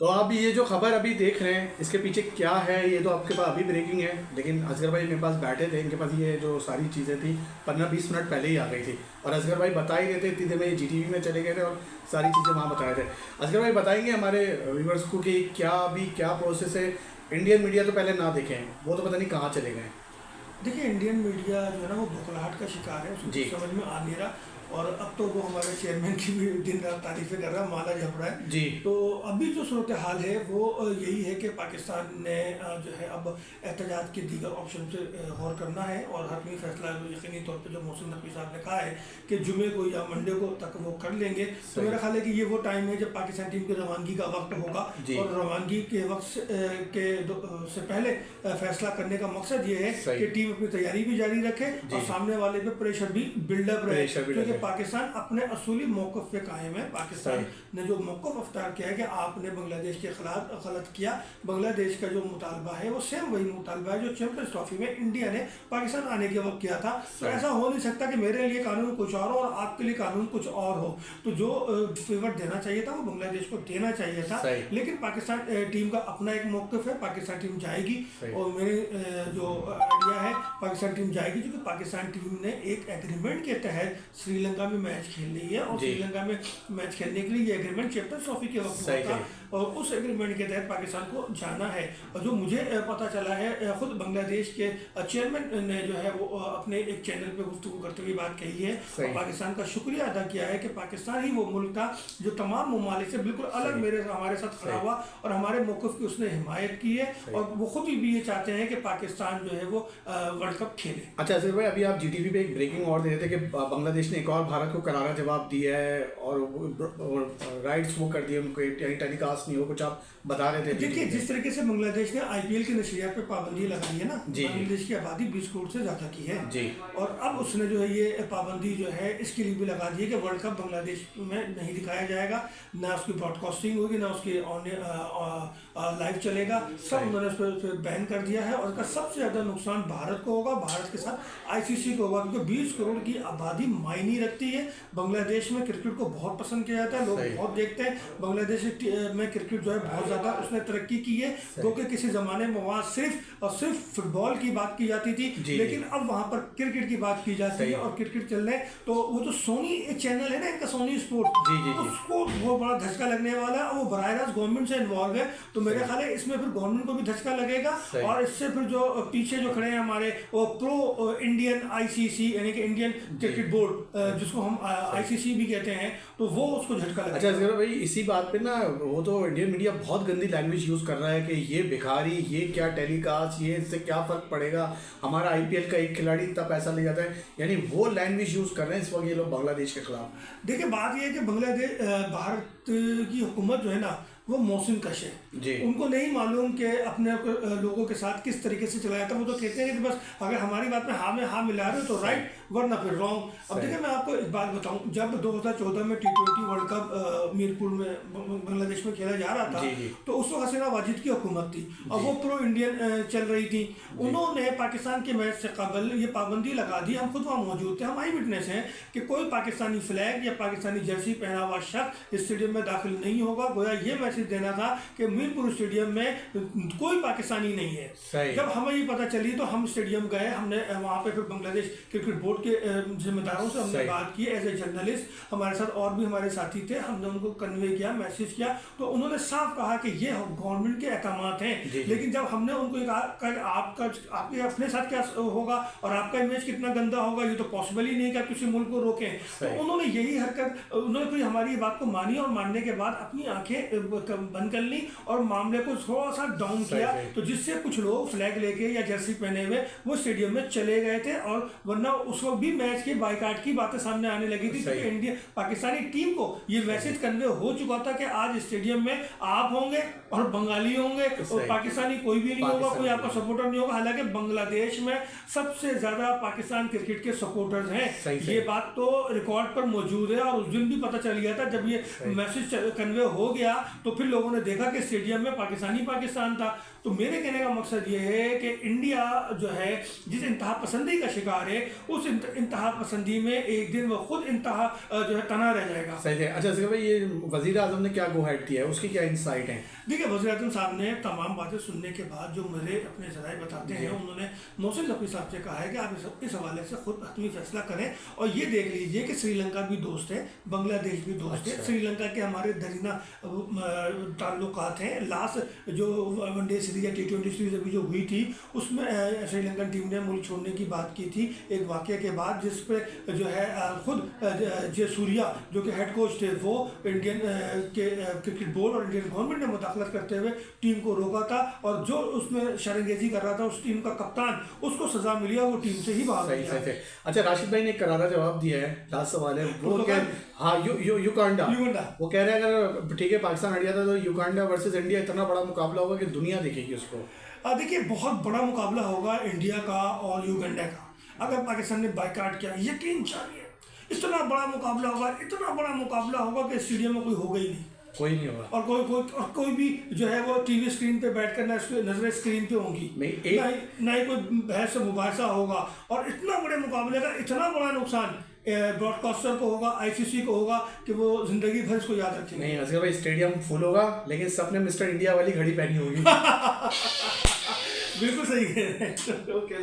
तो आप ये जो खबर अभी देख रहे हैं इसके पीछे क्या है, ये तो आपके पास अभी ब्रेकिंग है, लेकिन असगर भाई मेरे पास बैठे थे, इनके पास ये जो सारी चीज़ें थी 15-20 मिनट पहले ही आ गई थी और असगर भाई बता ही रहे थे, इतनी देर में GTV में चले गए थे और सारी चीज़ें वहाँ बताए थे। असगर भाई बताएंगे हमारे व्यूवर्स को कि क्या अभी क्या प्रोसेस है। इंडियन मीडिया तो पहले ना देखें, वो तो पता नहीं कहाँ चले गए। देखिए, इंडियन मीडिया जो है ना वो बौखलाहट का शिकार है, उसको जी कुछ समझ में आ नहीं रहा। और अब तो वो हमारे चेयरमैन की भी दिन रात तारीफें कर रहा है, माला जप रहा है। जी तो अभी जो सूरत हाल है वो यही है कि पाकिस्तान ने जो है अब एहतजाज के दीगर ऑप्शन से गौर करना है और हतमी फैसला यकीनी तौर पर जो मोहसिन नकवी साहब ने कहा है कि जुमे को या मंडे को तक वो कर लेंगे। तो मेरा ख्याल है कि ये वो टाइम है जब पाकिस्तान टीम की रवानगी का वक्त होगा और रवानगी के वक्त से पहले फैसला करने का मकसद ये है कि टीम अपनी तैयारी भी जारी रखे और सामने वाले पे प्रेशर भी बिल्डअप रहे, क्योंकि पाकिस्तान अपने असूली मौक़िफ़ पे कायम है। पाकिस्तान ने जो मौक़िफ़ अख्तियार किया है कि आपने बांग्लादेश के खिलाफ गलत किया, बांग्लादेश का जो मुतालबा है वो सेम वही मुतालबा है जो चैंपियंस ट्रॉफी में इंडिया ने पाकिस्तान आने के वक्त किया था। तो ऐसा हो नहीं सकता कि मेरे लिए कानून कुछ और हो और आपके लिए कानून कुछ और हो। तो जो फेवर देना चाहिए था वो बांग्लादेश को देना चाहिए था, लेकिन पाकिस्तान टीम का अपना एक मौक़िफ़ है। पाकिस्तान टीम जाएगी और मेरे जो आइडिया है पाकिस्तान टीम जाएगी, क्योंकि पाकिस्तान टीम ने एक एग्रीमेंट के तहत श्रीलंका में मैच खेल रही है और श्रीलंका में मैच खेलने के लिए ये एग्रीमेंट चैंपियंस ट्रॉफी के वक्त हुआ था और उस एग्रीमेंट के तहत पाकिस्तान को जाना है। और जो मुझे पता चला है, खुद बांग्लादेश के चेयरमैन ने जो है वो अपने एक चैनल पे गुफ्तगू करते हुए बात कही है और पाकिस्तान का शुक्रिया अदा किया है कि पाकिस्तान ही वो मुल्क था जो तमाम ममालिक से बिल्कुल अलग हमारे साथ खड़ा हुआ और हमारे मौक़िफ़ की उसने हिमायत की है और वो खुद भी ये चाहते हैं कि पाकिस्तान जो है वो वर्ल्ड कप खेले। अच्छा असगर भाई, अभी आप GTV पे एक ब्रेकिंग और दे रहे थे कि बांग्लादेश ने एक और भारत को करारा जवाब दिया है और राइट्स वो कर दिए उनको, टेलीकास्ट नहीं हो, कुछ आप बता रहे थे। देखिए, जिस तरीके से बांग्लादेश ने IPL की नशरियात पे पाबंदी लगाई है ना, बांग्लादेश की आबादी 20 करोड़ से ज़्यादा की है जी। और अब उसने जो है ये पाबंदी जो है इसके लिए भी लगा दी है कि वर्ल्ड कप बांग्लादेश में नहीं दिखाया जाएगा, ना उसकी ब्रॉडकास्टिंग होगी, ना उसकी लाइव चलेगा, सब उन्होंने उस पर बैन कर दिया है। और इसका सबसे ज़्यादा नुकसान भारत को होगा, भारत के साथ ICC को होगा, क्योंकि 20 करोड़ की आबादी मायने रखती है। बांग्लादेश में क्रिकेट को बहुत पसंद किया जाता है, लोग बहुत देखते हैं। बांग्लादेश में क्रिकेट जो है बहुत ज़्यादा उसने तरक्की की है, क्योंकि किसी ज़माने में वहाँ सिर्फ और सिर्फ फुटबॉल की बात की जाती थी, लेकिन अब वहाँ पर क्रिकेट की बात की जाती है और क्रिकेट चल रहे। तो वो जो सोनी चैनल है ना इनका, सोनी स्पोर्ट्स, उसको बहुत बड़ा धचका लगने वाला है। वो बराह रास्त गवर्नमेंट से इन्वॉल्व है, तो मेरे ख्याल है इसमें फिर गवर्नमेंट को भी धचका लगेगा और इससे फिर जो पीछे जो खड़े हैं हमारे वो प्रो इंडियन ICC यानी कि इंडियन क्रिकेट बोर्ड, जिसको हम ICC भी कहते हैं, तो वो उसको झटका लगेगा। अच्छा असगर भाई, इसी बात पे ना वो तो इंडियन मीडिया बहुत गंदी लैंग्वेज यूज़ कर रहा है कि ये भिखारी, ये क्या टेलीकास्ट, ये इससे क्या फ़र्क पड़ेगा, हमारा IPL का एक खिलाड़ी इतना पैसा ले जाता है, यानी वो लैंग्वेज यूज़ कर रहे हैं इस वक्त ये लोग बांग्लादेश के खिलाफ। देखिए, बात ये है कि बांग्लादेश भारत की हुकूमत जो है ना वो मौसम कश है, उनको नहीं मालूम कि अपने लोगों के साथ किस तरीके से चलाया था। वो तो कहते हैं कि बस अगर हमारी बात में हाँ मिला रहे हो तो राइट, वरना फिर रॉन्ग। अब देखिए, मैं आपको एक बात बताऊं, जब 2014 में T20 वर्ल्ड कप मीरपुर में बांग्लादेश में खेला जा रहा था, तो उस वक्त हसीना वाजिद की हुकूमत थी और वो प्रो इंडियन चल रही थी। उन्होंने पाकिस्तान के मैच से कबल ये पाबंदी लगा दी, हम खुद वहाँ मौजूद थे, हम आई विटनेस हैं, कि कोई पाकिस्तानी फ्लैग या पाकिस्तानी जर्सी पहना हुआ शख्स इस स्टेडियम में दाखिल नहीं होगा। गोया ये मैसेज देना था कि मीरपुर स्टेडियम में कोई पाकिस्तानी नहीं है। जब हमें ये पता चली तो हम स्टेडियम गए, हमने वहाँ पे फिर बांग्लादेश क्रिकेट बोर्ड के जिम्मेदारों से हमने बात की एज ए जर्नलिस्ट। हमारे साथ और भी हमारे साथी थे, हमने उनको कन्वे किया, मैसेज किया, तो उन्होंने साफ कहा कि ये गवर्नमेंट के अहकामात हैं। लेकिन जब हमने उनको कहा आपके अपने साथ क्या होगा और आपका इमेज कितना गंदा होगा, ये तो पॉसिबल ही नहीं कि आप किसी मुल्क को रोकें। तो उन्होंने यही हरकत, उन्होंने फिर हमारी बात को मानी और मानने के बाद अपनी आंखें बंद कर ली और मामले को थोड़ा सा डाउन किया, तो जिससे कुछ लोग फ्लैग लेके या जर्सी पहने हुए वो स्टेडियम में चले गए थे। और वरना उस वक्त भी मैच के बाइकाट की बातें सामने आने लगी थी, क्योंकि इंडिया पाकिस्तानी टीम को ये मैसेज कन्वे हो चुका था कि आज स्टेडियम में आप होंगे और बंगाली होंगे और पाकिस्तानी कोई भी नहीं होगा, कोई आपका सपोर्टर नहीं होगा। हालांकि बांग्लादेश में सबसे ज्यादा पाकिस्तान क्रिकेट के सपोर्टर्स हैं, ये बात तो रिकॉर्ड पर मौजूद है। और उस दिन भी पता चल गया था, जब ये मैसेज कन्वे हो गया तो तो फिर लोगों ने देखा कि स्टेडियम में पाकिस्तान था। तो मेरे कहने का मकसद ये है कि इंडिया जो है जिस इंतहा पसंदी का शिकार है, उस इंतहा पसंदी में एक दिन वो खुद इंतहा जो है तना रह जाएगा। सही है। अच्छा असगर भाई, ये वजीर आजम ने क्या गो हेड किया है, उसकी क्या इंसाइट है? देखिए, वज़ीर आज़म साहब ने तमाम बातें सुनने के बाद जो मुझे अपने ज़राए बताते हैं, उन्होंने मोहसिन नकवी साहब से कहा है कि आप इस हवाले से खुद हतमी फैसला करें और ये देख लीजिए कि श्रीलंका भी दोस्त है, बांग्लादेश भी दोस्त है। श्रीलंका के हमारे दरीना ताल्लुकात हैं। लास्ट जो वनडे सीरीज या T20 सीरीज अभी जो हुई थी, उसमें श्रीलंकन टीम ने मुल्क छोड़ने की बात की थी एक वाक़े के बाद, जिस पे जो है खुद जे सूर्या जो कि हेड कोच थे, वो इंडियन के क्रिकेट बोर्ड और इंडियन गवर्नमेंट ने मुदाखलत करते हुए टीम को रोका था, और जो उसमें शरंगेजी कर रहा था उस टीम का कप्तान, उसको सजा मिली है, वो टीम से ही बाहर सही सही। अच्छा, राशिद भाई ने एक करारा जवाब दिया है, लास्ट सवाल है वो हाँ, युगांडा वो कह रहे हैं अगर ठीक है पाकिस्तान हट जाता तो युगांडा वर्सेस इंडिया इतना बड़ा मुकाबला होगा कि दुनिया देखेगी उसको। देखिए, बहुत बड़ा मुकाबला होगा इंडिया का और युगांडा का अगर पाकिस्तान ने बाइकाट किया। यकीन चाहिए, इतना बड़ा मुकाबला होगा कि स्टेडियम में कोई होगा ही नहीं, कोई नहीं होगा, और कोई भी जो है वो टीवी स्क्रीन पे बैठकर नजरें स्क्रीन पे होंगी, ना ही कोई बहस से मुबाहिसा होगा। और इतना बड़े मुकाबले का इतना बड़ा नुकसान ब्रॉडकास्टर को होगा, ICC को होगा कि वो जिंदगी भर इसको याद रखेंगे। नहीं असगर भाई, स्टेडियम फुल होगा लेकिन सबने मिस्टर इंडिया वाली घड़ी पहनी होगी। बिल्कुल सही है। ओके।